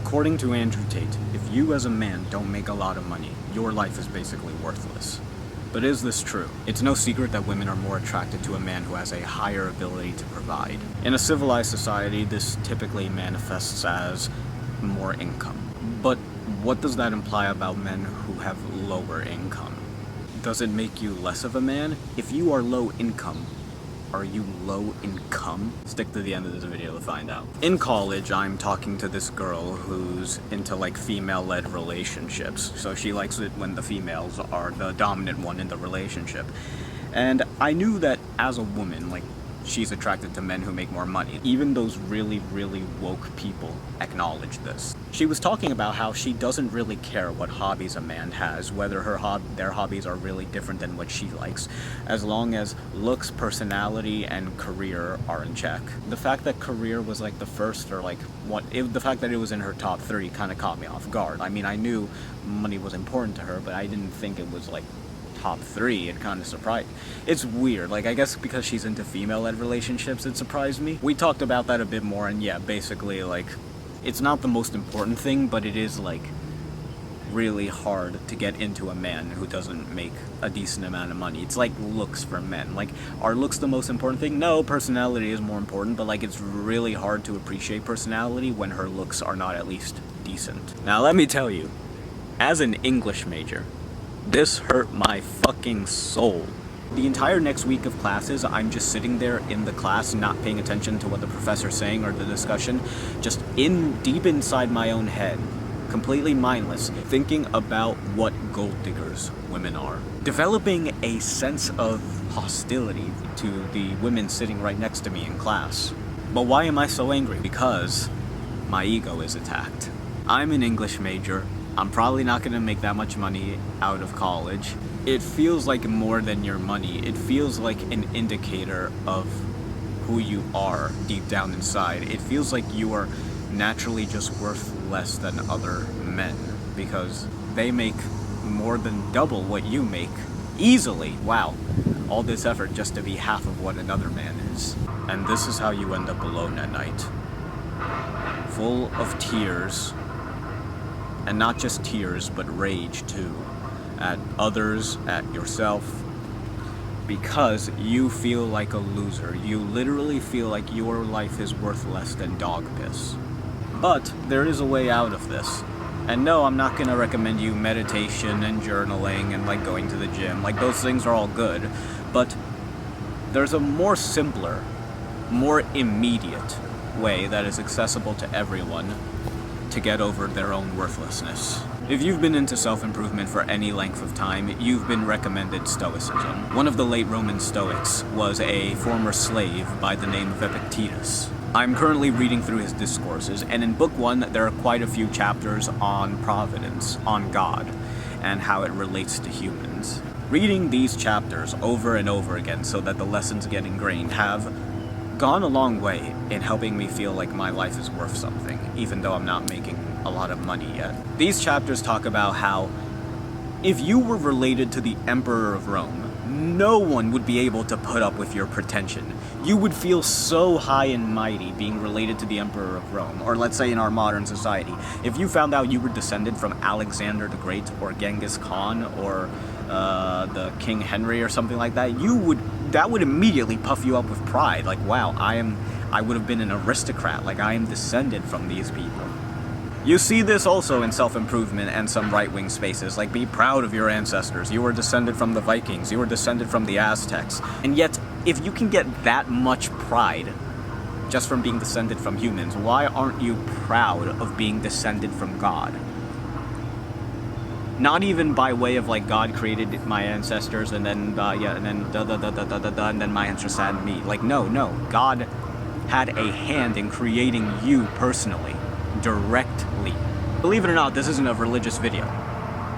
According to Andrew Tate, if you as a man don't make a lot of money, your life is basically worthless. But is this true? It's no secret that women are more attracted to a man who has a higher ability to provide. In a civilized society, this typically manifests as more income. But what does that imply about men who have lower income? Does it make you less of a man? If you are low income, are you low income? Stick to the end of this video to find out. In college, I'm talking to this girl who's into like female-led relationships. So she likes it when the females are the dominant one in the relationship. And I knew that as a woman, like, she's attracted to men who make more money. Even those really, really woke people acknowledge this. She was talking about how she doesn't really care what hobbies a man has, whether their hobbies are really different than what she likes, as long as looks, personality, and career are in check. The fact that career was like the first, or like the fact that it was in her top 3 kind of caught me off guard. I mean, I knew money was important to her, but I didn't think it was like top 3. It kind of surprised. It's weird, like, I guess because she's into female-led relationships, it surprised me. We talked about that a bit more, and yeah, basically, like, it's not the most important thing, but it is, like, really hard to get into a man who doesn't make a decent amount of money. It's like looks for men. Like, are looks the most important thing? No, personality is more important, but like, it's really hard to appreciate personality when her looks are not at least decent. Now, let me tell you, as an English major, this hurt my fucking soul. The entire next week of classes, I'm just sitting there in the class, not paying attention to what the professor's saying or the discussion, just deep inside my own head, completely mindless, thinking about what gold diggers women are. Developing a sense of hostility to the women sitting right next to me in class. But why am I so angry? Because my ego is attacked. I'm an English major. I'm probably not going to make that much money out of college. It feels like more than your money. It feels like an indicator of who you are deep down inside. It feels like you are naturally just worth less than other men because they make more than double what you make easily. Wow, all this effort just to be half of what another man is. And this is how you end up alone at night. Full of tears. And not just tears, but rage too. At others, at yourself. Because you feel like a loser. You literally feel like your life is worth less than dog piss. But there is a way out of this. And no, I'm not gonna recommend you meditation and journaling and like going to the gym. Like, those things are all good. But there's a more simpler, more immediate way that is accessible to everyone to get over their own worthlessness. If you've been into self-improvement for any length of time, you've been recommended Stoicism. One of the late Roman Stoics was a former slave by the name of Epictetus. I'm currently reading through his discourses, and in book 1, there are quite a few chapters on providence, on God, and how it relates to humans. Reading these chapters over and over again so that the lessons get ingrained have gone a long way in helping me feel like my life is worth something, even though I'm not making a lot of money yet. These chapters talk about how if you were related to the Emperor of Rome, no one would be able to put up with your pretension. You would feel so high and mighty being related to the Emperor of Rome, or let's say in our modern society, if you found out you were descended from Alexander the Great, or Genghis Khan, or the King Henry or something like that, that would immediately puff you up with pride. Like, wow, I would have been an aristocrat. Like, I am descended from these people. You see this also in self-improvement and some right-wing spaces, like, be proud of your ancestors. You were descended from the Vikings. You were descended from the Aztecs. And yet, if you can get that much pride just from being descended from humans, why aren't you proud of being descended from God? Not even by way of like God created my ancestors and then and then my ancestors had me. Like, no, God had a hand in creating you personally, directly. Believe it or not, this isn't a religious video.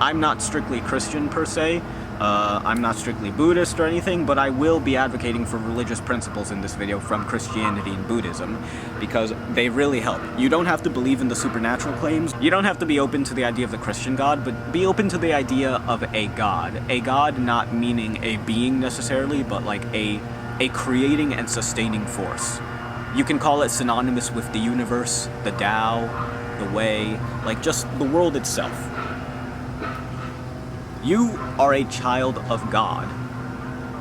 I'm not strictly Christian per se. I'm not strictly Buddhist or anything, but I will be advocating for religious principles in this video from Christianity and Buddhism, because they really help. You don't have to believe in the supernatural claims. You don't have to be open to the idea of the Christian God, but be open to the idea of a God. A God not meaning a being necessarily, but like a creating and sustaining force. You can call it synonymous with the universe, the Tao, the way, like just the world itself. You are a child of God.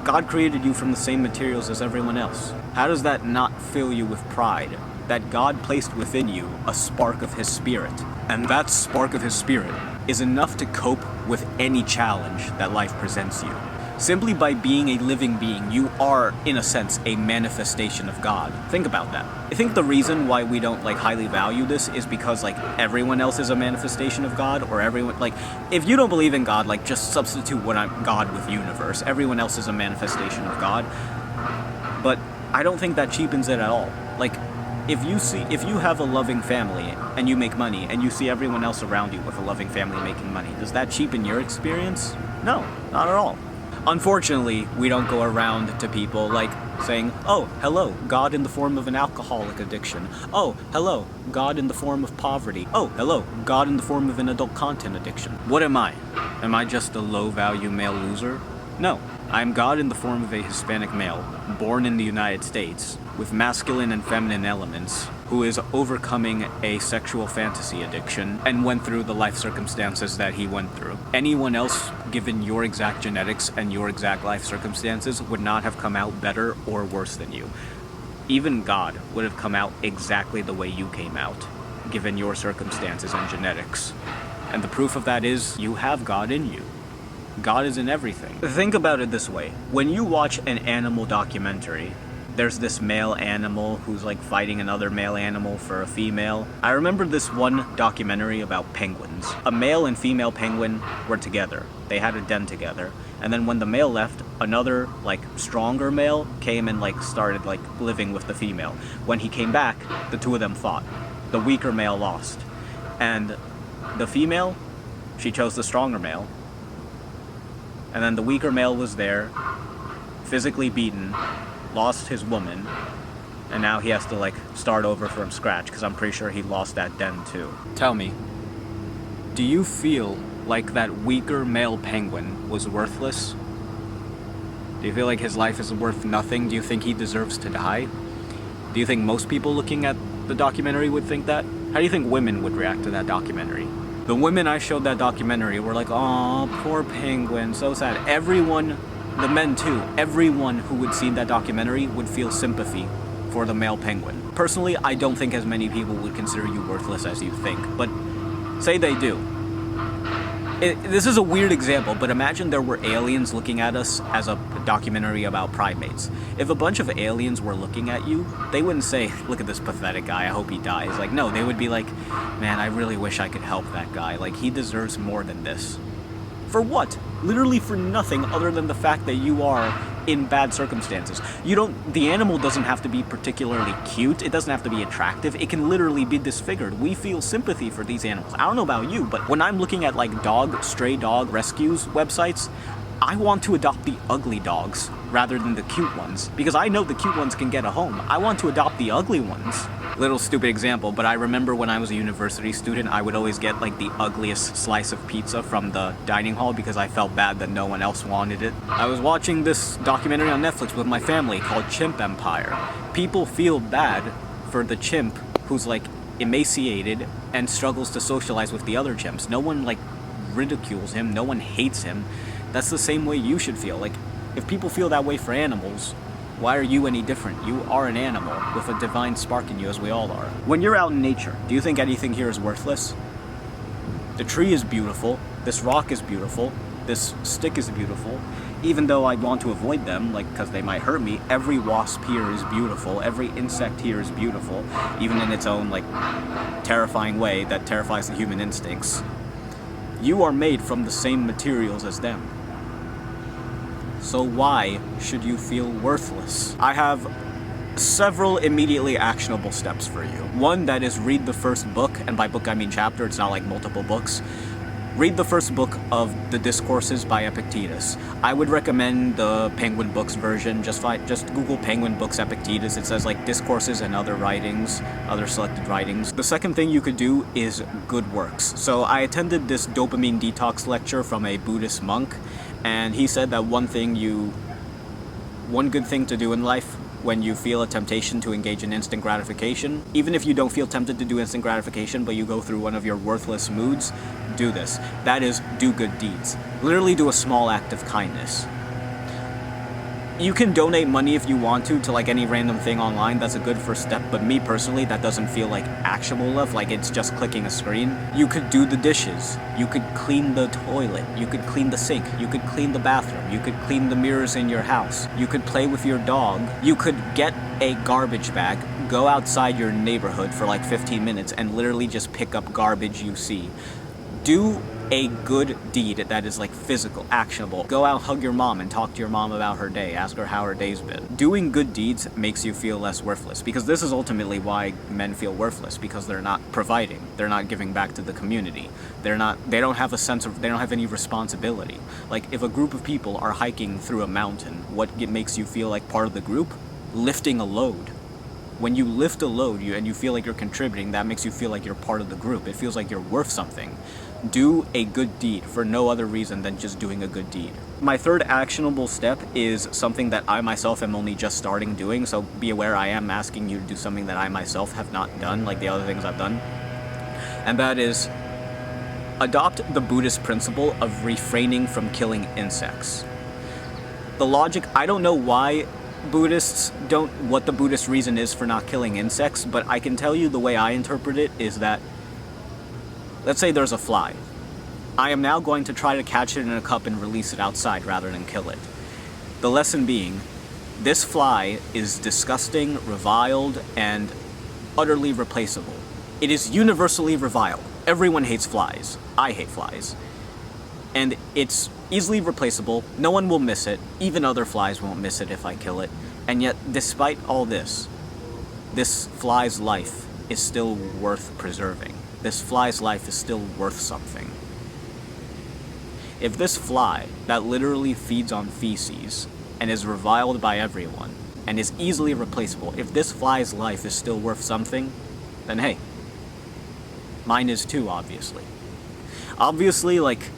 God created you from the same materials as everyone else. How does that not fill you with pride? That God placed within you a spark of His Spirit. And that spark of His Spirit is enough to cope with any challenge that life presents you. Simply by being a living being, you are, in a sense, a manifestation of God. Think about that. I think the reason why we don't, highly value this is because, everyone else is a manifestation of God, or everyone, if you don't believe in God, just substitute God with universe. Everyone else is a manifestation of God. But I don't think that cheapens it at all. If you have a loving family, and you make money, and you see everyone else around you with a loving family making money, does that cheapen your experience? No, not at all. Unfortunately, we don't go around to people saying, oh, hello, God in the form of an alcoholic addiction. Oh, hello, God in the form of poverty. Oh, hello, God in the form of an adult content addiction. What am I? Am I just a low-value male loser? No, I am God in the form of a Hispanic male, born in the United States, with masculine and feminine elements, who is overcoming a sexual fantasy addiction and went through the life circumstances that he went through. Anyone else, given your exact genetics and your exact life circumstances, would not have come out better or worse than you. Even God would have come out exactly the way you came out, given your circumstances and genetics. And the proof of that is you have God in you. God is in everything. Think about it this way. When you watch an animal documentary, there's this male animal who's fighting another male animal for a female. I remember this one documentary about penguins. A male and female penguin were together. They had a den together. And then when the male left, another stronger male came and started living with the female. When he came back, the two of them fought. The weaker male lost. And the female, she chose the stronger male. And then the weaker male was there, physically beaten, lost his woman, and now he has to start over from scratch because I'm pretty sure he lost that den too. Tell me, do you feel like that weaker male penguin was worthless? Do you feel like his life is worth nothing? Do you think he deserves to die? Do you think most people looking at the documentary would think that? How do you think women would react to that documentary? The women I showed that documentary were like, "Aw, poor penguin, so sad." Everyone, the men too, everyone who would see that documentary would feel sympathy for the male penguin. Personally, I don't think as many people would consider you worthless as you think, but say they do. This is a weird example, but imagine there were aliens looking at us as a documentary about primates. If a bunch of aliens were looking at you, they wouldn't say, "Look at this pathetic guy, I hope he dies." No, they would be like, "Man, I really wish I could help that guy. He deserves more than this." For what? Literally for nothing other than the fact that you are in bad circumstances. The animal doesn't have to be particularly cute, it doesn't have to be attractive, it can literally be disfigured. We feel sympathy for these animals. I don't know about you, but when I'm looking at stray dog rescues websites, I want to adopt the ugly dogs rather than the cute ones, because I know the cute ones can get a home. I want to adopt the ugly ones. Little stupid example, but I remember when I was a university student, I would always get the ugliest slice of pizza from the dining hall because I felt bad that no one else wanted it. I was watching this documentary on Netflix with my family called Chimp Empire. People feel bad for the chimp who's emaciated and struggles to socialize with the other chimps. No one ridicules him, no one hates him. That's the same way you should feel. If people feel that way for animals, why are you any different? You are an animal with a divine spark in you, as we all are. When you're out in nature, do you think anything here is worthless? The tree is beautiful, this rock is beautiful, this stick is beautiful. Even though I want to avoid them, because they might hurt me, every wasp here is beautiful, every insect here is beautiful, even in its own, terrifying way that terrifies the human instincts. You are made from the same materials as them. So why should you feel worthless? I have several immediately actionable steps for you. One, that is read the first book, and by book I mean chapter, it's not multiple books. Read the first book of the Discourses by Epictetus. I would recommend the Penguin Books version. Just Google Penguin Books Epictetus. It says Discourses and other writings, other selected writings. The second thing you could do is good works. So I attended this dopamine detox lecture from a Buddhist monk, and he said that one good thing to do in life when you feel a temptation to engage in instant gratification. Even if you don't feel tempted to do instant gratification, but you go through one of your worthless moods, do this. That is, do good deeds. Literally do a small act of kindness. You can donate money if you want to like any random thing online. That's a good first step, but me personally, that doesn't feel like actionable love, like it's just clicking a screen. You could do the dishes. You could clean the toilet. You could clean the sink. You could clean the bathroom. You could clean the mirrors in your house. You could play with your dog. You could get a garbage bag, go outside your neighborhood for like 15 minutes and literally just pick up garbage you see. Do a good deed that is like physical, actionable. Go out, hug your mom, and talk to your mom about her day. Ask her how her day's been. Doing good deeds makes you feel less worthless, because this is ultimately why men feel worthless, because they're not providing. They're not giving back to the community. They don't have any responsibility. Like, if a group of people are hiking through a mountain, what makes you feel like part of the group? Lifting a load. When you lift a load and you feel like you're contributing, that makes you feel like you're part of the group. It feels like you're worth something. Do a good deed for no other reason than just doing a good deed. My third actionable step is something that I myself am only just starting doing, so be aware I am asking you to do something that I myself have not done, like the other things I've done. And that is, adopt the Buddhist principle of refraining from killing insects. The logic, I don't know why what the Buddhist reason is for not killing insects, but I can tell you the way I interpret it is that, let's say there's a fly. I am now going to try to catch it in a cup and release it outside rather than kill it. The lesson being, this fly is disgusting, reviled, and utterly replaceable. It is universally reviled. Everyone hates flies. I hate flies. And it's easily replaceable. No one will miss it. Even other flies won't miss it if I kill it. And yet, despite all this fly's life is still worth preserving. This fly's life is still worth something. If this fly, that literally feeds on feces, and is reviled by everyone, and is easily replaceable, if this fly's life is still worth something, then hey, mine is too, obviously. Obviously, like,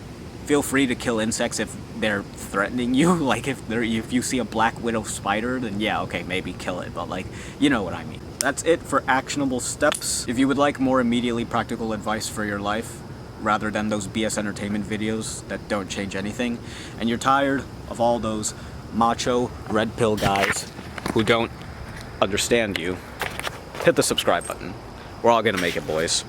feel free to kill insects if they're threatening you. Like, if you see a black widow spider, then yeah, okay, maybe kill it, but like, you know what I mean. That's it for actionable steps. If you would like more immediately practical advice for your life, rather than those BS entertainment videos that don't change anything, and you're tired of all those macho red pill guys who don't understand you, hit the subscribe button. We're all gonna make it, boys.